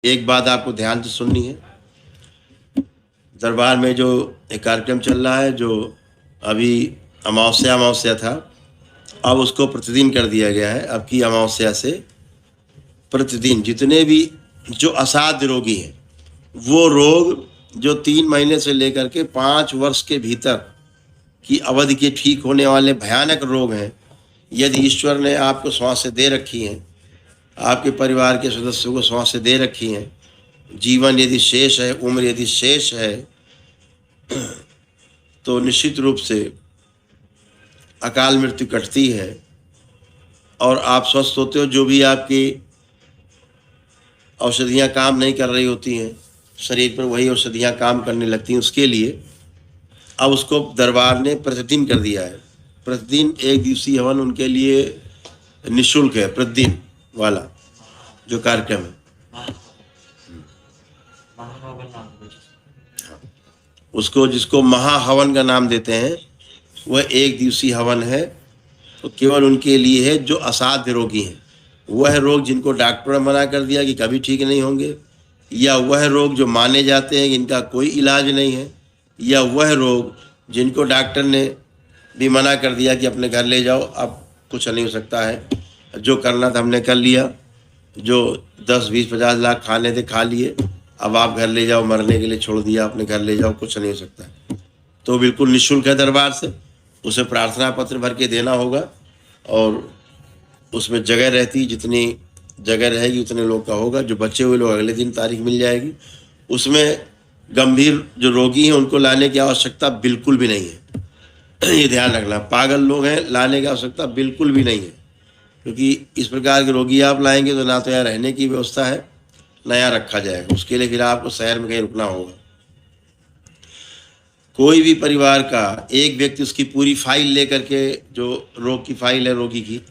एक बात आपको ध्यान से सुननी है। दरबार में जो एक कार्यक्रम चल रहा है, जो अभी अमावस्या था, अब उसको प्रतिदिन कर दिया गया है। अब की अमावस्या से प्रतिदिन जितने भी जो असाध्य रोगी हैं, वो रोग जो 3 महीने से लेकर के 5 वर्ष के भीतर की अवधि के ठीक होने वाले भयानक रोग हैं, यदि ईश्वर ने आपको स्वास्थ्य दे रखी हैं, आपके परिवार के सदस्यों को स्वास्थ्य दे रखी हैं, जीवन यदि शेष है, उम्र यदि शेष है, तो निश्चित रूप से अकाल मृत्यु कटती है और आप स्वस्थ होते हो। जो भी आपकी औषधियाँ काम नहीं कर रही होती हैं, शरीर पर वही औषधियाँ काम करने लगती हैं। उसके लिए अब उसको दरबार ने प्रतिदिन कर दिया है। प्रतिदिन 1 दिवसीय हवन उनके लिए निःशुल्क है, प्रतिदिन वाला जो कार्यक्रम है। उसको जिसको महाहवन का नाम देते हैं, वह 1 दिवसीय हवन है। तो केवल उनके लिए है जो असाध्य रोगी हैं। वह रोग जिनको डॉक्टर ने मना कर दिया कि कभी ठीक नहीं होंगे, या वह रोग जो माने जाते हैं इनका कोई इलाज नहीं है, या वह रोग जिनको डॉक्टर ने भी मना कर दिया कि अपने घर ले जाओ, अब कुछ नहीं हो सकता है, जो करना था हमने कर लिया, जो 10, 20, 50 लाख खाने थे खा लिए, अब आप घर ले जाओ, मरने के लिए छोड़ दिया, अपने घर ले जाओ, कुछ नहीं हो सकता है। तो बिल्कुल निःशुल्क है दरबार से। उसे प्रार्थना पत्र भर के देना होगा और उसमें जगह रहती, जितनी जगह रहेगी उतने लोग का होगा। जो बचे हुए लोग अगले दिन तारीख मिल जाएगी। उसमें गंभीर जो रोगी हैं उनको लाने की आवश्यकता बिल्कुल भी नहीं है। ये ध्यान रखना, पागल लोग हैं, लाने की आवश्यकता बिल्कुल भी नहीं है, क्योंकि इस प्रकार के रोगी आप लाएंगे तो ना तो यहाँ रहने की व्यवस्था है, ना यहाँ रखा जाएगा। उसके लिए फिर आपको शहर में कहीं रुकना होगा। कोई भी परिवार का एक व्यक्ति उसकी पूरी फाइल लेकर के, जो रोग की फाइल है रोगी की,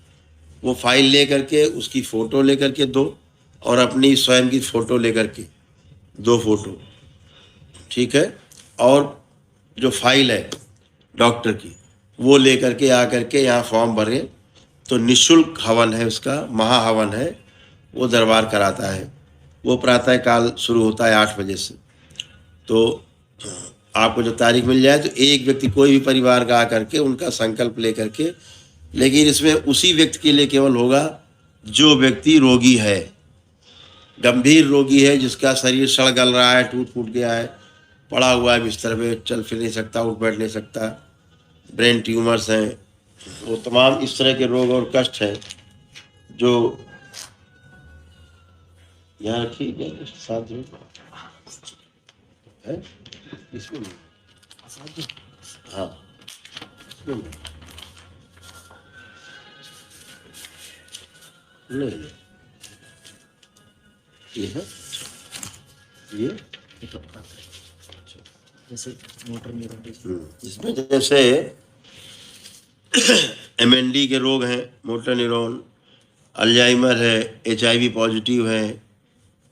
वो फाइल लेकर के उसकी फ़ोटो लेकर के दो, और अपनी स्वयं की फ़ोटो लेकर के 2 फोटो, ठीक है। और जो फाइल है डॉक्टर की, वो लेकर के आकर के यहाँ फॉर्म भरें। तो निःशुल्क हवन है, उसका महाहवन है, वो दरबार कराता है। वो प्रातः काल शुरू होता है 8 बजे से। तो आपको जो तारीख मिल जाए तो एक व्यक्ति कोई भी परिवार का आकर के उनका संकल्प लेकर के, लेकिन इसमें उसी व्यक्ति के लिए केवल होगा जो व्यक्ति रोगी है, गंभीर रोगी है, जिसका शरीर सड़ गल रहा है, टूट फूट गया है, पड़ा हुआ है बिस्तर पे, चल फिर नहीं सकता, उठ बैठ नहीं सकता, ब्रेन ट्यूमर्स हैं, वो तमाम इस तरह के रोग और कष्ट हैं जो यहाँ रखिए साथ में है। इसमें हाँ, इसमें नहीं, ये है, ये जैसे मोटर न्यूरॉन, इसमें जैसे MND के रोग हैं, मोटर न्यूरॉन, अल्जाइमर है, HIV पॉजिटिव है,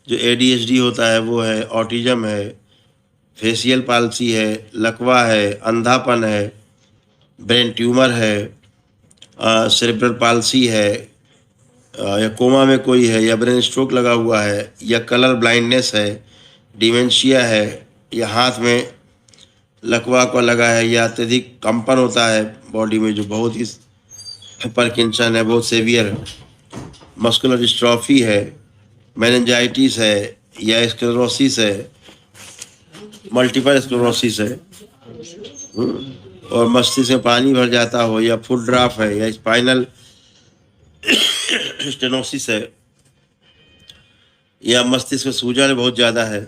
जो ADHD होता है वो है, ऑटिज्म है, फेशियल पाल्सी है, लकवा है, अंधापन है, ब्रेन ट्यूमर है, सेरेब्रल पाल्सी है, या कोमा में कोई है, या ब्रेन स्ट्रोक लगा हुआ है, या कलर ब्लाइंडनेस है, डिमेंशिया है, या हाथ में लकवा को लगा है, या अत्यधिक कंपन होता है बॉडी में जो बहुत ही पार्किंसन है, बहुत सेवियर है, मस्कुलर डिस्ट्रॉफी है, मेनिंजाइटिस है, या स्क्लेरोसिस है, मल्टीपल स्क्लेरोसिस है, और मस्तिष्क में पानी भर जाता हो, या फुट ड्राफ्ट है, या स्पाइनल स्टेनोसिस है, या मस्तिष्क में सूजन बहुत ज़्यादा है,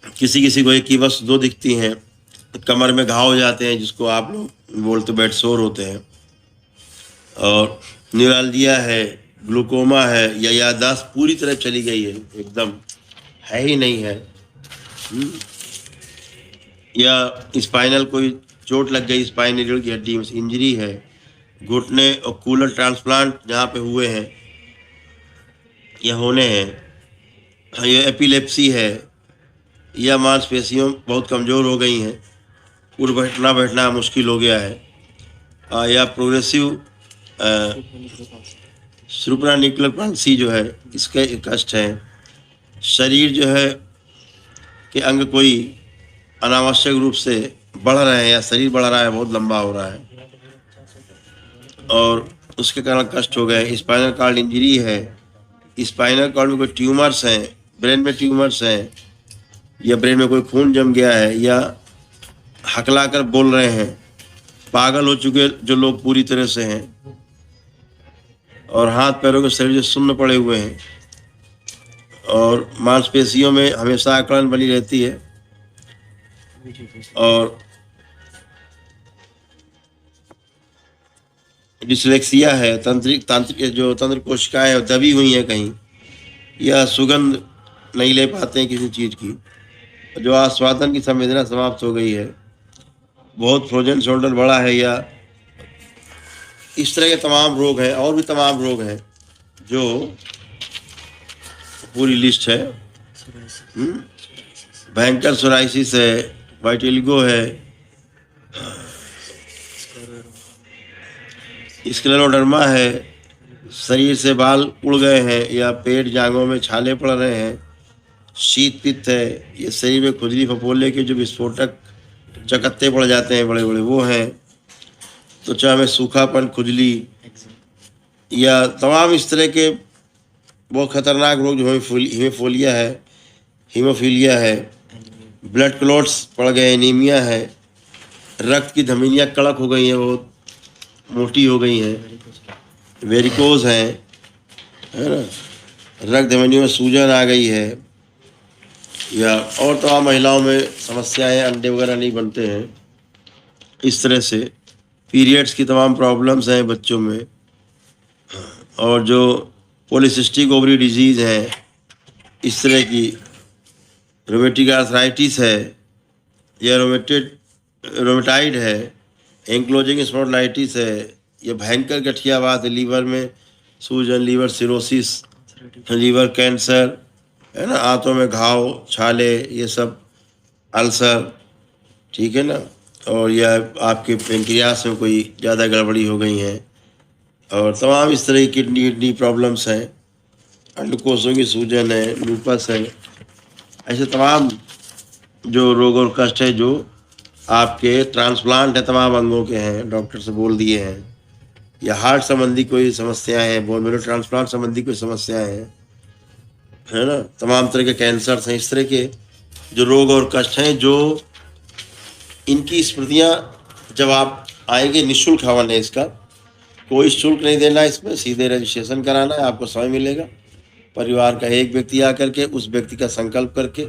किसी किसी को एक की बस 2 दिखती हैं, कमर में घाव हो जाते हैं, जिसको आप लोग बोलते बेड सोर होते हैं, और न्यूरालजिया है, ग्लूकोमा है, या याददाश्त पूरी तरह चली गई है, एकदम है ही नहीं है, या स्पाइनल कोई चोट लग गई, स्पाइनल रीढ़ की हड्डी में इंजरी है, घुटने और कूलर ट्रांसप्लांट जहाँ पे हुए हैं या होने हैं, या एपिलेप्सी है, या मांसपेशियों बहुत कमज़ोर हो गई हैं, उठ बैठना मुश्किल हो गया है, या प्रोग्रेसिव सुप्रानिकुलर पाल्सी जो है, इसका एक कष्ट है। शरीर जो है कि अंग कोई अनावश्यक रूप से बढ़ रहे हैं या शरीर बढ़ रहा है, बहुत लंबा हो रहा है और उसके कारण कष्ट हो गए। स्पाइनल कॉर्ड इंजरी है, स्पाइनल कॉर्ड में कोई ट्यूमर्स हैं, ब्रेन में ट्यूमर्स हैं, या ब्रेन में कोई खून जम गया है, या हकला कर बोल रहे हैं, पागल हो चुके जो लोग पूरी तरह से हैं, और हाथ पैरों के शरीर जो सुन्न पड़े हुए हैं, और मांसपेशियों में हमेशा अकड़न बनी रहती है, और डिसलेक्सिया है, तांत्रिक जो तंत्र कोशिकाएं दबी हुई हैं कहीं, या सुगंध नहीं ले पाते हैं किसी चीज़ की, जो आस्वादन की संवेदना समाप्त हो गई है, बहुत फ्रोजन शोल्डर बड़ा है, या इस तरह के तमाम रोग हैं। और भी तमाम रोग हैं जो पूरी लिस्ट है। भयंकर सोराइसिस है, वाइटिलिगो है, स्क्लेरोडर्मा है, शरीर से बाल उड़ गए हैं या पेट जांघों में छाले पड़ रहे हैं, शीत पित्त है, ये शरीर में खुजली फफोले के जो विस्फोटक चकत्ते पड़ जाते हैं बड़े बड़े, वो हैं। त्वचा में सूखापन, खुजली, या तमाम इस तरह के बहुत खतरनाक रोग जो हीमोफीलिया है, ब्लड क्लॉट्स पड़ गए, एनीमिया है, रक्त की धमनियाँ कड़क हो गई हैं, बहुत मोटी हो गई हैं, वेरिकोज हैं, है ना, रक्त धमनियों में सूजन आ गई है, या और तमाम महिलाओं में समस्याएं, अंडे वगैरह नहीं बनते हैं, इस तरह से पीरियड्स की तमाम प्रॉब्लम्स हैं बच्चों में, और जो पॉलीसिस्टिक ओवरी डिजीज़ है, इस तरह की रोमेटिक आर्थराइटिस है, या रोमेटाइड है, एंक्लोजिंग स्पॉन्डिलाइटिस है, या भयंकर गठियावात है, लीवर में सूजन, लीवर सिरोसिस, लीवर कैंसर, है ना, आंतों में घाव, छाले, ये सब, अल्सर, ठीक है ना, और या आपके पेंक्रियास में कोई ज़्यादा गड़बड़ी हो गई है, और तमाम इस तरह की किडनी प्रॉब्लम्स हैं, अंडकोशों की सूजन है, लूपस है, ऐसे तमाम जो रोग और कष्ट है जो आपके ट्रांसप्लांट है, तमाम अंगों के हैं, डॉक्टर से बोल दिए हैं, या हार्ट संबंधी कोई समस्याएं हैं, बोन मैरो ट्रांसप्लांट संबंधी कोई समस्याएं हैं, है ना, तमाम तरह के कैंसर्स हैं, इस तरह के जो रोग और कष्ट हैं, जो इनकी स्मृतियाँ जब आप आएंगे, निःशुल्क हवन है इसका, कोई शुल्क नहीं देना है, इसमें सीधे रजिस्ट्रेशन कराना है, आपको समय मिलेगा, परिवार का एक व्यक्ति आकर के उस व्यक्ति का संकल्प करके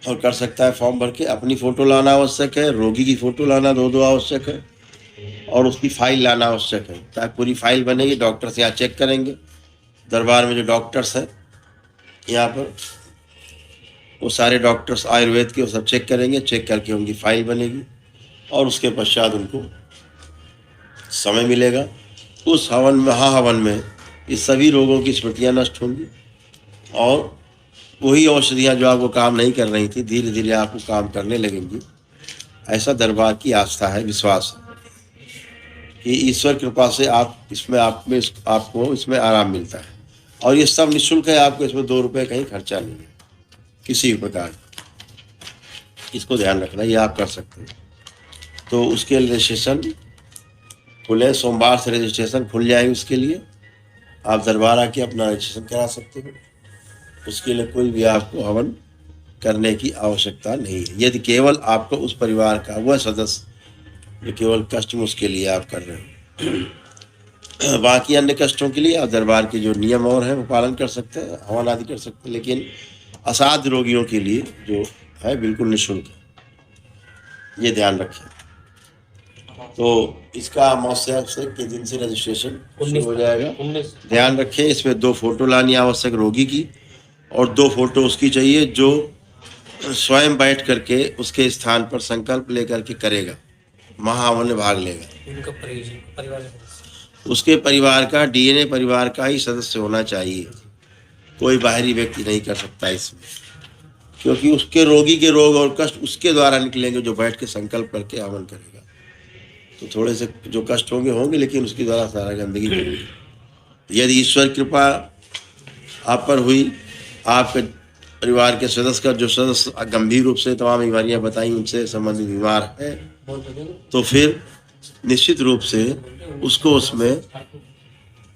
और कर सकता है फॉर्म भर के। अपनी फ़ोटो लाना आवश्यक है, रोगी की फ़ोटो लाना दो आवश्यक है, और उसकी फ़ाइल लाना आवश्यक है, ताकि पूरी फाइल बनेगी। डॉक्टर से यहाँ चेक करेंगे, दरबार में जो डॉक्टर्स हैं यहाँ पर, वो सारे डॉक्टर्स आयुर्वेद के वो सब चेक करेंगे, चेक करके उनकी फाइल बनेगी, और उसके पश्चात उनको समय मिलेगा। उस हवन, महाहवन में इस सभी रोगों की स्मृतियाँ नष्ट होंगी, और वही औषधियाँ जो आपको काम नहीं कर रही थी, धीरे धीरे आपको काम करने लगेंगी। ऐसा दरबार की आस्था है, विश्वास है कि ईश्वर कृपा से आपको इसमें आराम मिलता है, और ये सब निःशुल्क है, आपको इसमें 2 रुपये कहीं खर्चा नहीं है किसी भी प्रकार। इसको ध्यान रखना, ये आप कर सकते हैं। तो उसके रजिस्ट्रेशन खुले, सोमवार से रजिस्ट्रेशन खुल जाएगी, उसके लिए आप दरबार आके अपना रजिस्ट्रेशन करा सकते हो। उसके लिए कोई भी आपको हवन करने की आवश्यकता नहीं है, यदि केवल आपको उस परिवार का वह सदस्य जो केवल कष्ट में, उसके लिए आप कर रहे हो। बाकी अन्य कष्टों के लिए आप दरबार के जो नियम और हैं वो पालन कर सकते हैं, हवन आदि कर सकते हैं, लेकिन असाध्य रोगियों के लिए जो है बिल्कुल निःशुल्क है, ये ध्यान रखें। तो इसका अमावस्या के दिन से रजिस्ट्रेशन शुरू हो जाएगा। ध्यान रखें, इसमें 2 फोटो लानी आवश्यक रोगी की, और 2 फोटो उसकी चाहिए जो स्वयं बैठ करके उसके स्थान पर संकल्प लेकर के करेगा, महाहवन में भाग लेगा। उसके परिवार का, डीएनए परिवार का ही सदस्य होना चाहिए, कोई बाहरी व्यक्ति नहीं कर सकता इसमें, क्योंकि उसके रोगी के रोग और कष्ट उसके द्वारा निकलेंगे जो बैठ के संकल्प करके हवन करेगा। तो थोड़े से जो कष्ट होंगे, लेकिन उसके द्वारा सारा गंदगी करेगी, यदि ईश्वर कृपा आप पर हुई, आपके परिवार के सदस्य का जो सदस्य गंभीर रूप से तमाम बीमारियां बताई उनसे संबंधित बीमार है, तो फिर निश्चित रूप से उसको उसमें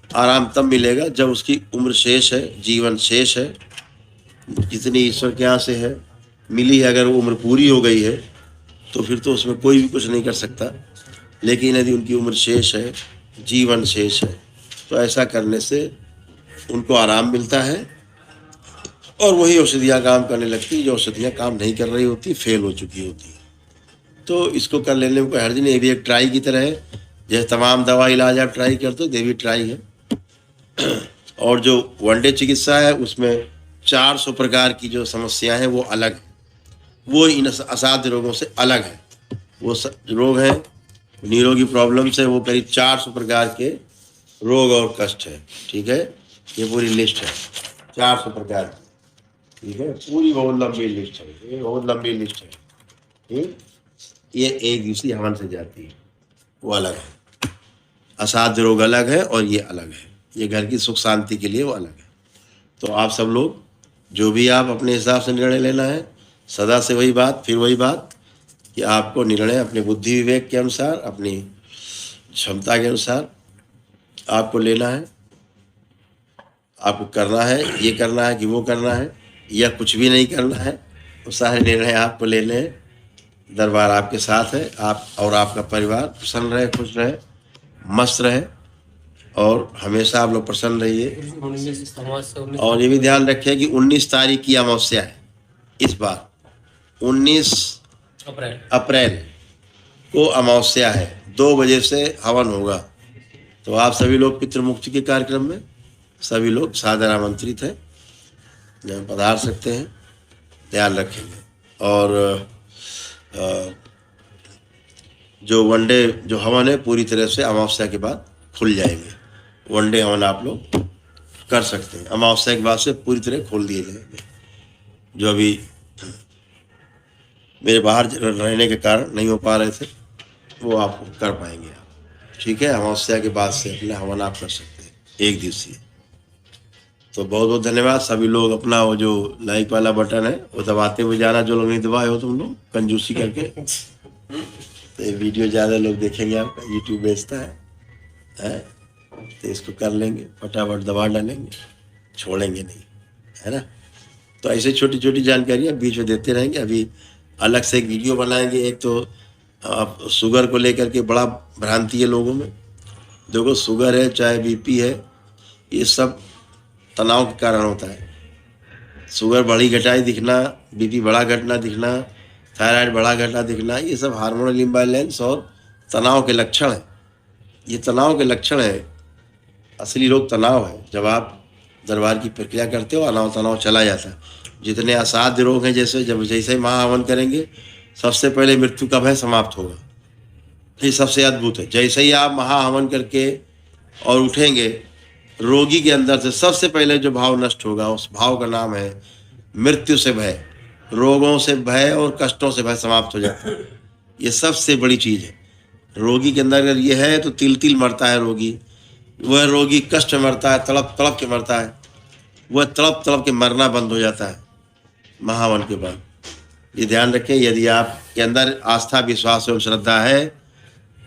आराम तब मिलेगा जब उसकी उम्र शेष है, जीवन शेष है, जितनी ईश्वर के यहाँ से है मिली है। अगर वो उम्र पूरी हो गई है तो फिर तो उसमें कोई भी कुछ नहीं कर सकता। लेकिन यदि उनकी उम्र शेष है, जीवन शेष है, तो ऐसा करने से उनको आराम मिलता है और वही औषधियाँ काम करने लगती, जो औषधियाँ काम नहीं कर रही होती, फेल हो चुकी होती। तो इसको कर लेने में कोई हर्ज नहीं। ये भी एक ट्राई की तरह है, जैसे तमाम दवा इलाज आप ट्राई करते हो, ये भी ट्राई है। और जो वनडे चिकित्सा है उसमें 400 प्रकार की जो समस्याएं हैं वो अलग है, वो इन असाध्य रोगों से अलग है। वो रोग हैं निरोगी प्रॉब्लम से, वो करीब 400 प्रकार के रोग और कष्ट है। ठीक है, ये पूरी लिस्ट है 400 प्रकार की। ठीक है, पूरी बहुत लंबी लिस्ट है, ये बहुत लंबी लिस्ट है। ठीक, ये एक दिवसीय हवन से जाती है, वो अलग है। असाध्य रोग अलग है और ये अलग है। ये घर की सुख शांति के लिए वो अलग है। तो आप सब लोग जो भी आप अपने हिसाब से निर्णय लेना है, सदा से वही बात, फिर वही बात कि आपको निर्णय अपने बुद्धि विवेक के अनुसार, अपनी क्षमता के अनुसार आपको लेना है। आपको करना है, ये करना है कि वो करना है, या कुछ भी नहीं करना है, वो सारे निर्णय आपको लेने हैं। दरबार आपके साथ है, आप और आपका परिवार प्रसन्न रहे, खुश रहे, मस्त रहे, और हमेशा आप लोग प्रसन्न रहिए। और ये भी ध्यान रखें कि 19 तारीख की अमावस्या है इस बार, 19 अप्रैल को अमावस्या है, 2 बजे से हवन होगा। तो आप सभी लोग पितृमुक्ति के कार्यक्रम में सभी लोग सादर आमंत्रित हैं, पधार सकते हैं, ध्यान रखेंगे। और जो वनडे जो हवन है पूरी तरह से अमावस्या के बाद खुल जाएंगे। वनडे हवन आप लोग कर सकते हैं, अमावस्या के बाद से पूरी तरह खोल दिए जाएंगे। जो अभी मेरे बाहर रहने के कारण नहीं हो पा रहे थे, वो आप कर पाएंगे आप। ठीक है, अमावस्या के बाद से अपना हवन आप कर सकते हैं, एक दिवसीय। तो बहुत बहुत धन्यवाद। सभी लोग अपना वो जो लाइक वाला बटन है वो दबाते हुए जाना, जो लोग नहीं दबाए हो तुम लोग कंजूसी करके। तो ये वीडियो ज़्यादा लोग देखेंगे, आपका यूट्यूब बेचता है? तो इसको कर लेंगे, फटाफट दबा डालेंगे, छोड़ेंगे नहीं, है ना। तो ऐसे छोटी छोटी जानकारियाँ बीच में देते रहेंगे। अभी अलग से एक वीडियो बनाएंगे। एक तो आप शुगर को लेकर के बड़ा भ्रांति है लोगों में। देखो, शुगर है चाहे बीपी है, ये सब तनाव के कारण होता है। शुगर बड़ी घटाई दिखना, बीपी बड़ा घटना दिखना, थायराइड बड़ा घटा दिखना, ये सब हार्मोनल इम्बैलेंस और तनाव के लक्षण है। ये तनाव के लक्षण है, असली रोग तनाव है। जब आप दरबार की प्रक्रिया करते हो, अनाव तनाव चला जाता है। जितने असाध्य रोग हैं, जैसे जैसे ही महाहवन करेंगे, सबसे पहले मृत्यु का भय समाप्त होगा। ये सबसे अद्भुत है। जैसे ही आप महाहवन करके और उठेंगे, रोगी के अंदर से सबसे पहले जो भाव नष्ट होगा, उस भाव का नाम है मृत्यु से भय। रोगों से भय और कष्टों से भय समाप्त हो जाता है। ये सबसे बड़ी चीज़ है। रोगी के अंदर अगर ये है तो तिल तिल मरता है रोगी। वह रोगी कष्ट में मरता है, तड़प तड़प के मरता है। वह तड़प तड़प के मरना बंद हो जाता है महावन के बाद। ये ध्यान रखें। यदि आपके अंदर आस्था, विश्वास एवं श्रद्धा है,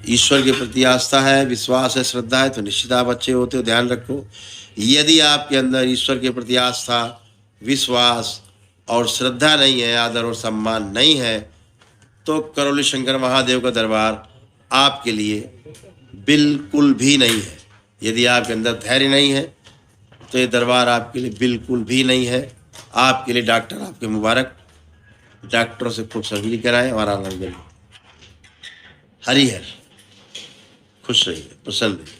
ईश्वर के प्रति आस्था है, विश्वास है, श्रद्धा है, तो निश्चित आप अच्छे होते हो। ध्यान रखो, यदि आपके अंदर ईश्वर के प्रति आस्था, विश्वास और श्रद्धा नहीं है, आदर और सम्मान नहीं है, तो करौली शंकर महादेव का दरबार आपके लिए बिल्कुल भी नहीं है। यदि आपके अंदर धैर्य नहीं है तो ये दरबार आपके लिए बिल्कुल भी नहीं है। आपके लिए डॉक्टर आपके मुबारक, डॉक्टरों से खूब सर्जरी कराएं और आनंद लें। हरि हर, खुश रहिए, प्रसन्न रहिए।